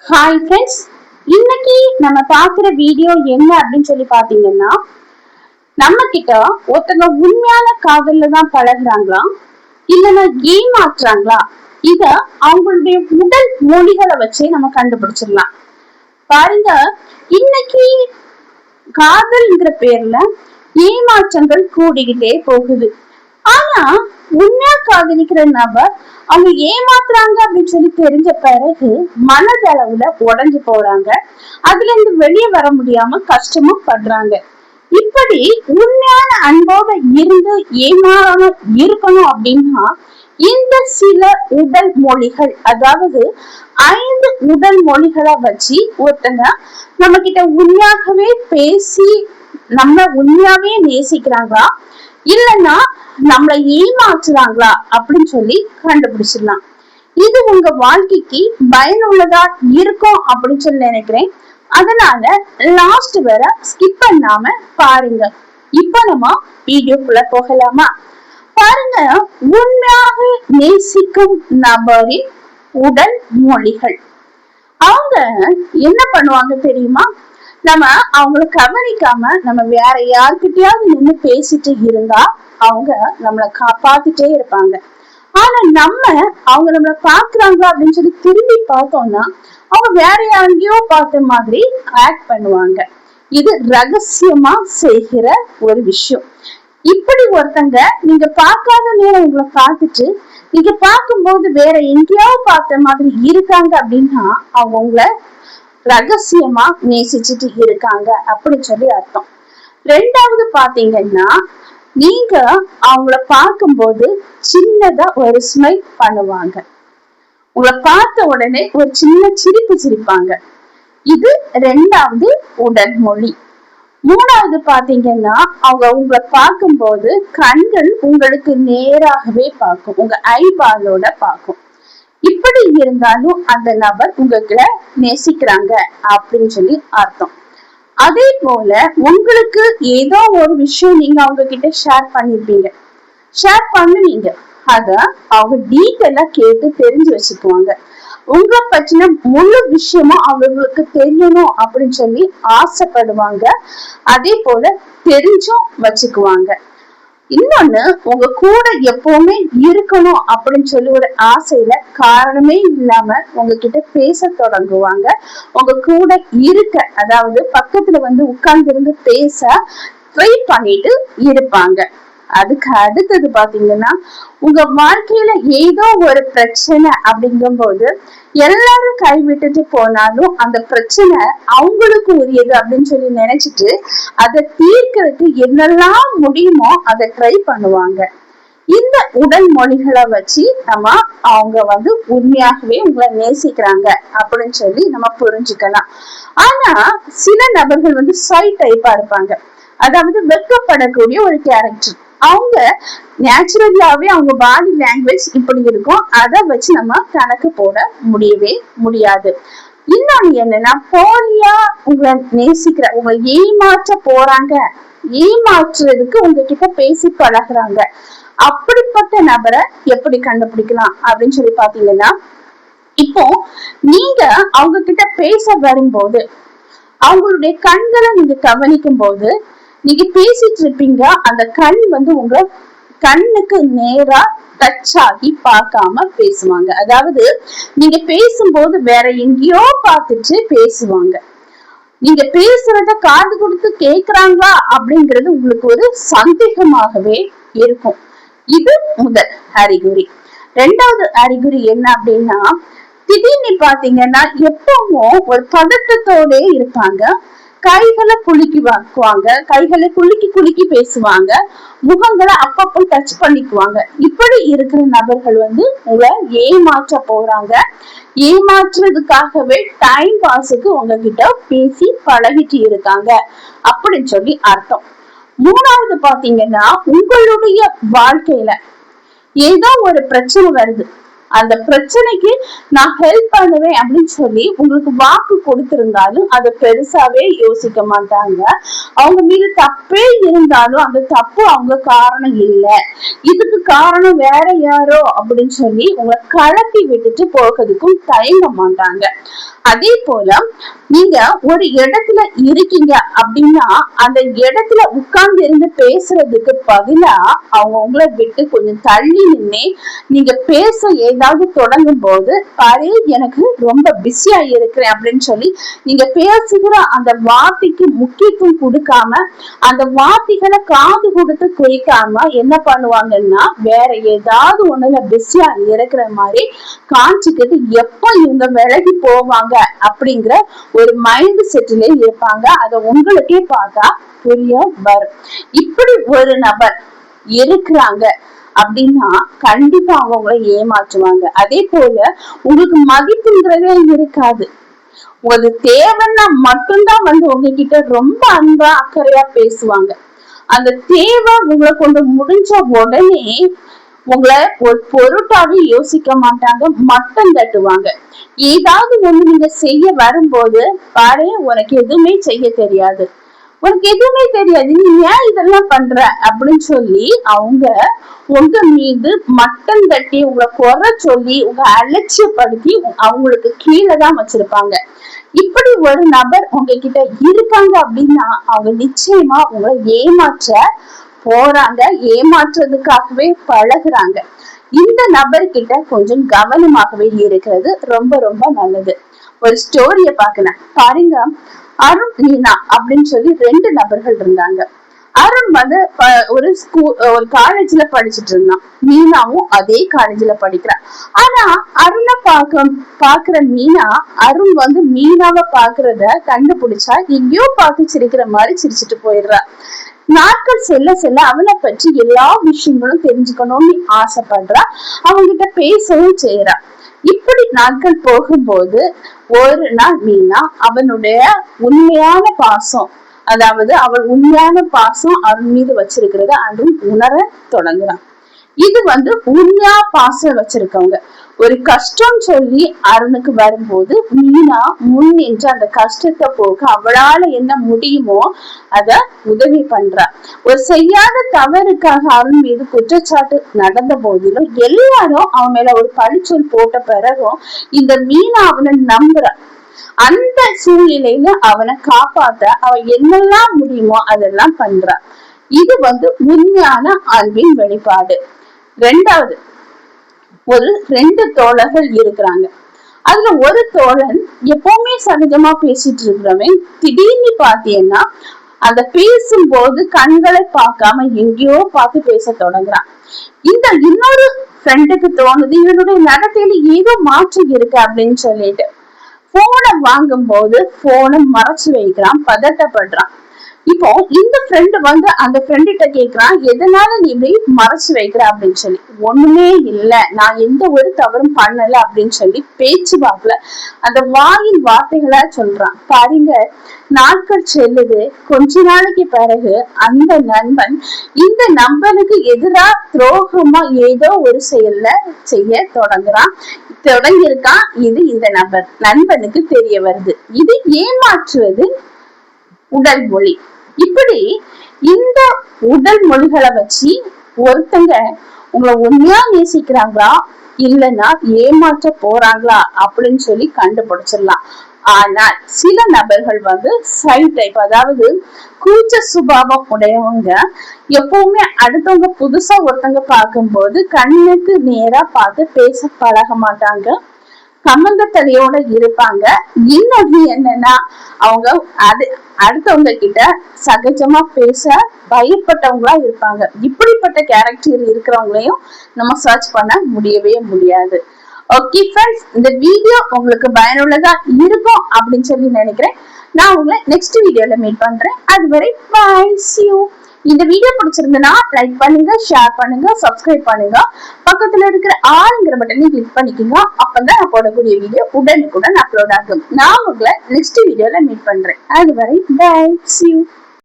Hi friends, இன்னைக்கு நம்ம பார்க்குற வீடியோ என்ன அப்படின்னு சொல்லி பார்த்தீங்கன்னா, நம்ம கிட்ட ஒருத்தங்க உண்மையான காதல்ல தான் பழகுறாங்களா இல்லைன்னா ஏமாற்றுறாங்களா, இத அவங்களுடைய உடல் மொழிகளை வச்சே நம்ம கண்டுபிடிச்சிடலாம். பாருங்க, இன்னைக்கு காதல்ங்கிற பேர்ல ஏமாற்றங்கள் கூடிக்கிட்டே போகுது. ஆனா உண்மையா காதலிக்கிற நபர் அவங்க ஏமாத்துறாங்க அப்படின்னு சொல்லி தெரிஞ்ச பிறகு மனதளவுல உடைஞ்சு போறாங்க. அதுல இருந்து வெளியே வர முடியாம கஷ்டமும் படுறாங்க. இப்படி உண்மையான அன்போட இருந்து ஏமாறாம இருக்கணும் அப்படின்னா இந்த சில உடல் மொழிகள், அதாவது 5 உடல் மொழிகளை வச்சு ஒருத்தங்க நம்ம கிட்ட உண்மையாகவே பேசி நம்ம உண்மையாவே நேசிக்கிறாங்களா இல்லைன்னா நம்மளை ஏமாற்றுறாங்களா அப்படின்னு சொல்லி கண்டுபிடிச்சிடலாம். இது உங்க வாழ்க்கைக்கு பயனுள்ளதா இருக்கும் அப்படின்னு சொல்லி நினைக்கிறேன். அதனால லாஸ்ட் வர ஸ்கிப் பண்ணாம பாருங்க. இப்ப நம்ம வீடியோக்குள்ள போகலாமா? பாருங்க, உண்மையாக நேசிக்கும் நபரின் உடல் மொழிகள். அவங்க என்ன பண்ணுவாங்க தெரியுமா? நம்ம அவங்கள கவனிக்காம நம்ம வேற யாருக்கிட்டயாவது நின்று பேசிட்டு இருந்தா அவங்க நம்மளை காப்பாத்திட்டே இருப்பாங்க. ஆனா அவங்க நம்மளை பாக்குறாங்க அப்படின்னு சொல்லி திரும்பி பார்த்தோம்னா அவங்க வேற யாரையோ பார்த்த மாதிரி ஆக்ட் பண்ணுவாங்க. இது ரகசியமா செய்கிற ஒரு விஷயம். இப்படி ஒருத்தங்க நீங்க பார்க்காத நேரம் உங்களை பார்த்துட்டு நீங்க பார்க்கும்போது வேற எங்கேயாவது பார்த்த மாதிரி இருக்காங்க அப்படின்னா அவங்க உங்களை ரகசியமா நேசிச்சுட்டு இருக்காங்க அப்படின்னு சொல்லி அர்த்தம். ரெண்டாவது பாத்தீங்கன்னா, நீங்க அவங்கள பார்க்கும்போது சின்னதா ஒரு ஸ்மைல் பண்ணுவாங்க. உங்களை பார்த்த உடனே ஒரு சின்ன சிரிப்பு சிரிப்பாங்க. இது ரெண்டாவது உடல் மொழி. மூணாவது பாத்தீங்கன்னா, அவங்க உங்களை பார்க்கும்போது கண்கள் உங்களுக்கு நேராகவே பார்க்கும், உங்க ஐபாலோட பார்க்கும். இப்படி இருந்தாலும் அந்த நபர் உங்ககிட்ட நேசிக்கிறாங்க அப்படின்னு சொல்லி அர்த்தம். அதே போல உங்களுக்கு ஏதோ ஒரு விஷயம் நீங்க அவங்க கிட்ட ஷேர் பண்ணுவீங்க. அத அவங்க டீட்டெயிலா கேட்டு தெரிஞ்சு வச்சுக்குவாங்க. உங்களை பற்றின முழு விஷயமும் அவங்களுக்கு தெரியணும் அப்படின்னு சொல்லி ஆசைப்படுவாங்க. அதே போல தெரிஞ்சும் வச்சுக்குவாங்க. இன்னொன்னு, உங்க கூட எப்பவுமே இருக்கணும் அப்படின்னு சொல்லி ஒரு ஆசையில காரணமே இல்லாம உங்ககிட்ட பேச தொடங்குவாங்க. உங்க கூட இருக்க, அதாவது பக்கத்துல உட்கார்ந்து இருந்து பேச ட்ரை பண்ணிட்டு இருப்பாங்க. அதுக்கு அடுத்தது பாத்தீங்கன்னா, உங்க வாழ்க்கையில ஏதோ ஒரு பிரச்சனை அப்படிங்கும் போது எல்லாரும் கைவிட்டுட்டு போனாலும் அந்த பிரச்சனை அவங்களுக்கு உரியது அப்படின்னு சொல்லி நினைச்சிட்டு அதை தீர்க்கறதுக்கு என்னெல்லாம் முடியுமோ அதை ட்ரை பண்ணுவாங்க. இந்த உடல் மொழிகளை வச்சு நம்ம அவங்க உண்மையாகவே உங்களை நேசிக்கிறாங்க அப்படின்னு சொல்லி நம்ம புரிஞ்சுக்கலாம். ஆனா சில நபர்கள் ஷை டைப்பா இருப்பாங்க, அதாவது வெட்கப்படக்கூடிய ஒரு கேரக்டர். அவங்க நேச்சுரலாவே அவங்க பாடி லாங்குவேஜ் இப்படி இருக்கும், அதை வச்சு நம்ம கணக்கு போட முடியவே முடியாது. இன்னொன்னு என்னன்னா, போலியா உங்களை நேசிக்கிற, உங்களை ஏமாற்ற போறாங்க, ஏமாற்றுறதுக்கு உங்ககிட்ட பேசி பழகுறாங்க. அப்படிப்பட்ட நபரை எப்படி கண்டுபிடிக்கலாம் அப்படின்னு சொல்லி பாத்தீங்கன்னா, இப்போ நீங்க அவங்க கிட்ட பேச வரும்போது அவங்களுடைய கண்களை நீங்க கவனிக்கும் போது நீங்க பேசிட்டு இருப்பீங்க, அந்த கண் உங்க கண்ணுக்கு நேரா டச் ஆகி பார்க்காம பேசுவாங்க. அதாவது நீங்க பேசும்போது வேற எங்கேயோ பார்த்துட்டு பேசுவாங்க. நீங்க பேசுறத காது கொடுத்து கேக்குறாங்களா அப்படிங்கிறது உங்களுக்கு ஒரு சந்தேகமாகவே இருக்கும். இது முதல் அறிகுறி. ரெண்டாவது அறிகுறி என்ன அப்படின்னா, திடீர்னு பாத்தீங்கன்னா எப்பவும் ஒரு பதட்டத்தோட இருப்பாங்க. கைகளை குலுக்குவாங்க, கைகளை குலுக்கி பேசுவாங்க, முகங்களை அப்பப்போ டச் பண்ணிக்குவாங்க. இப்படி இருக்கிற நபர்கள் உங்களை ஏமாற்ற போறாங்க. ஏமாற்றுறதுக்காகவே டைம் பாஸுக்கு உங்ககிட்ட பேசி பழகிட்டு இருக்காங்க அப்படின்னு சொல்லி அர்த்தம். மூணாவது பாத்தீங்கன்னா, உங்களுடைய வாழ்க்கையில ஏதோ ஒரு பிரச்சனை வருது, அந்த பிரச்சனைக்கு நான் ஹெல்ப் பண்ணுவேன் அப்படின்னு சொல்லி உங்களுக்கு வாக்கு கொடுத்திருந்தாலும் அதை பெருசாவே யோசிக்க மாட்டாங்க. அவங்க மீது தப்பே இருந்தாலும் அந்த தப்பு அவங்க காரணம் இல்லை, இதுக்கு காரணம் வேற யாரோ அப்படின்னு சொல்லி உங்களை கலப்பி விட்டுட்டு போகிறதுக்கும் தயங்க மாட்டாங்க. அதே போல நீங்க ஒரு இடத்துல இருக்கீங்க அப்படின்னா அந்த இடத்துல உட்கார்ந்து இருந்து பேசுறதுக்கு பதிலா அவங்க உங்களை விட்டு கொஞ்சம் தள்ளி நின்னே நீங்க பேச ஏதாவது தொடங்கும் போது பாரு எனக்கு ரொம்ப பிஸியா இருக்கிறேன் அப்படின்னு சொல்லி நீங்க பேசுகிற அந்த வார்த்தைக்கு முக்கியத்துவம் கொடுக்காம அந்த வார்த்தைகளை காது கொடுத்து குறிக்காம என்ன பண்ணுவாங்கன்னா வேற ஏதாவது ஒண்ணுல பிஸியா இருக்கிற மாதிரி காஞ்சிக்கிட்டு எப்ப இவங்க விலகி போவாங்க அப்படிங்கிற ஒரு மைண்ட் செட்டிலே இருப்பாங்க. அத உங்களுக்கே பார்த்தா புரிய வரும். இப்படி ஒரு நபர் இருக்கிறாங்க அப்படின்னா கண்டிப்பா அவங்க ஏமாற்றுவாங்க. அதே போல உங்களுக்கு மதிப்புங்கிறதே இருக்காது. ஒரு தேவைன்னா மட்டும்தான் உங்ககிட்ட ரொம்ப அன்பா அக்கறையா பேசுவாங்க. அந்த தேவை உங்களை கொண்டு முடிஞ்ச உடனே உங்களை ஒரு பொருட்டாவே யோசிக்க மாட்டாங்க, மட்டம் தட்டுவாங்க. ஏதாவது ஒண்ணு நீங்க செய்ய வரும்போது பாரு உனக்கு எதுவுமே செய்ய தெரியாது, உனக்கு எதுவுமே தெரியாது, நீ ஏன் இதெல்லாம் பண்ற அப்படின்னு சொல்லி அவங்க உங்க மீது மட்டம் தட்டி உங்களை குறை சொல்லி உங்க அலட்சியப்படுத்தி அவங்களுக்கு கீழே தான் வச்சிருப்பாங்க. இப்படி ஒரு நபர் உங்ககிட்ட இருக்காங்க அப்படின்னா அவங்க நிச்சயமா உங்களை ஏமாற்ற போறாங்க, ஏமாற்றுறதுக்காகவே பழகுறாங்க. இந்த நபர்கிட்ட கொஞ்சம் கவனமாகவே இருக்கிறது ரொம்ப ரொம்ப நல்லது. ஒரு ஸ்டோரிய பாக்கலாம் பாருங்க. அருண் மீனா அப்படின்னு சொல்லி 2 நபர்கள் இருந்தாங்க. அருண் ஒரு காலேஜ்ல படிச்சுட்டு இருந்தான், மீனாவும் அதே காலேஜ்ல படிக்கிறான். ஆனா அருணை பாக்குற மீனா அருண் மீனாவை பாக்குறத கண்டுபிடிச்சா எங்கேயோ பார்த்து சிரிக்கிற மாதிரி சிரிச்சுட்டு போயிடுறா. நாட்கள் செல்ல செல்ல அவனை பற்றி எல்லா விஷயங்களும் தெரிஞ்சுக்கணும்னு ஆசைப்படுறா, அவங்கிட்ட பேசவும் செய்யறா. இப்படி நாட்கள் போகும்போது ஒரு நாள் மீனா அவனுடைய உண்மையான பாசம், அதாவது அவள் உண்மையான பாசம் அருண் மீது வச்சிருக்கிறத அருண் உணர தொடங்குறான். இது உண்மையா பாசம் வச்சிருக்கவங்க. ஒரு கஷ்டம் சொல்லி அருணுக்கு வரும்போது மீனா முன் நின்று அந்த கஷ்டத்தை போக அவளால என்ன முடியுமோ அத உதவி பண்றா. ஒரு செய்யாத தவறுக்காக அருண் மீது குற்றச்சாட்டு நடந்த போதிலும் எல்லாரும் அவன் மேல ஒரு பழிச்சொல் போட்ட பிறகும் இந்த மீனா அவனை நம்புறா. அந்த சூழ்நிலையில அவனை காப்பாத்த அவன் என்னெல்லாம் முடியுமோ அதெல்லாம் பண்றா. இது உண்மையான அன்பின் வெளிப்பாடு. 2வது, ஒரு 2 தோழர்கள் இருக்கிறாங்க. அதுல ஒரு தோழன் எப்பவுமே சகஜமா பேசிட்டு இருக்கிறவன் திடீர்னு பாத்தீங்கன்னா அந்த பேசும்போது கண்களை பார்க்காம எங்கேயோ பார்த்து பேச தொடங்குறான். இந்த இன்னொரு ஃப்ரெண்டுக்கு தோணுது இவனுடைய நடத்தையில ஏதோ மாற்றம் இருக்கு அப்படின்னு சொல்லிட்டு போனை வாங்கும் போது போனை மறைச்சு வைக்கிறான், பதட்டப்படுறான். இப்போ இந்த ஃப்ரெண்டு அந்த ஃப்ரெண்ட கேக்குறான், எதனால நீ இப்படி மறைச்சு வைக்கிற அப்படின்னு சொல்லி. ஒண்ணுமே இல்ல, நான் எந்த ஒரு தவறும் பண்ணல அப்படின்னு சொல்லி பேச்சு வாக்குல அந்த வாயின் வார்த்தைகளா சொல்றான். பாருங்க, நாட்கள் செல்லுது. கொஞ்ச நாளைக்கு பிறகு அந்த நண்பன் இந்த நண்பனுக்கு எதிராக துரோகமா ஏதோ ஒரு செய்ய தொடங்கியிருக்கான். இது இந்த நண்பனுக்கு தெரிய வருது. இது ஏமாற்றுவது உடல் மொழி. இப்படி இந்த உடல் மொழிகளை வச்சு ஒருத்தங்க உங்களை உண்மையா நேசிக்கிறாங்களா இல்லைன்னா ஏமாற்ற போறாங்களா அப்படின்னு சொல்லி கண்டுபிடிச்சிடலாம். ஆனால் சில நபர்கள் சைட் டைப், அதாவது கூச்ச சுபாவம் உடையவங்க எப்பவுமே அடுத்தவங்க புதுசா ஒருத்தங்க பார்க்கும்போது கண்ணுக்கு நேரா பார்த்து பேச பழக மாட்டாங்க, சம்பந்தத்தலையோட இருப்பாங்க. இன்னொன்னு என்னன்னா அவங்க அடுத்தவங்க கிட்ட சகஜமா பேச பயப்பட்டவங்களா இருப்பாங்க. இப்படிப்பட்ட கேரக்டர் இருக்கிறவங்களையும் நம்ம சர்ச் பண்ண முடியவே முடியாது. ஓகே ஃப்ரெண்ட்ஸ், இந்த வீடியோ உங்களுக்கு பயனுள்ளதா இருக்கும் அப்படின்னு சொல்லி நினைக்கிறேன். நான் உங்களை நெக்ஸ்ட் வீடியோல மீட் பண்றேன். அதுவரை பை, see you. இந்த வீடியோ பிடிச்சிருந்தனா லைக் பண்ணுங்க, ஷேர் பண்ணுங்க, சப்ஸ்கிரைப் பண்ணுங்க, பக்கத்துல இருக்கிற ஆளுங்கிற பட்டனை கிளிக் பண்ணிக்கோங்க. அப்பதான் நான் போடக்கூடிய வீடியோ உடனுக்குடன் அப்லோட் ஆகும். நான் உங்களை நெக்ஸ்ட் வீடியோல மீட் பண்றேன். அதுவரை பை, see you.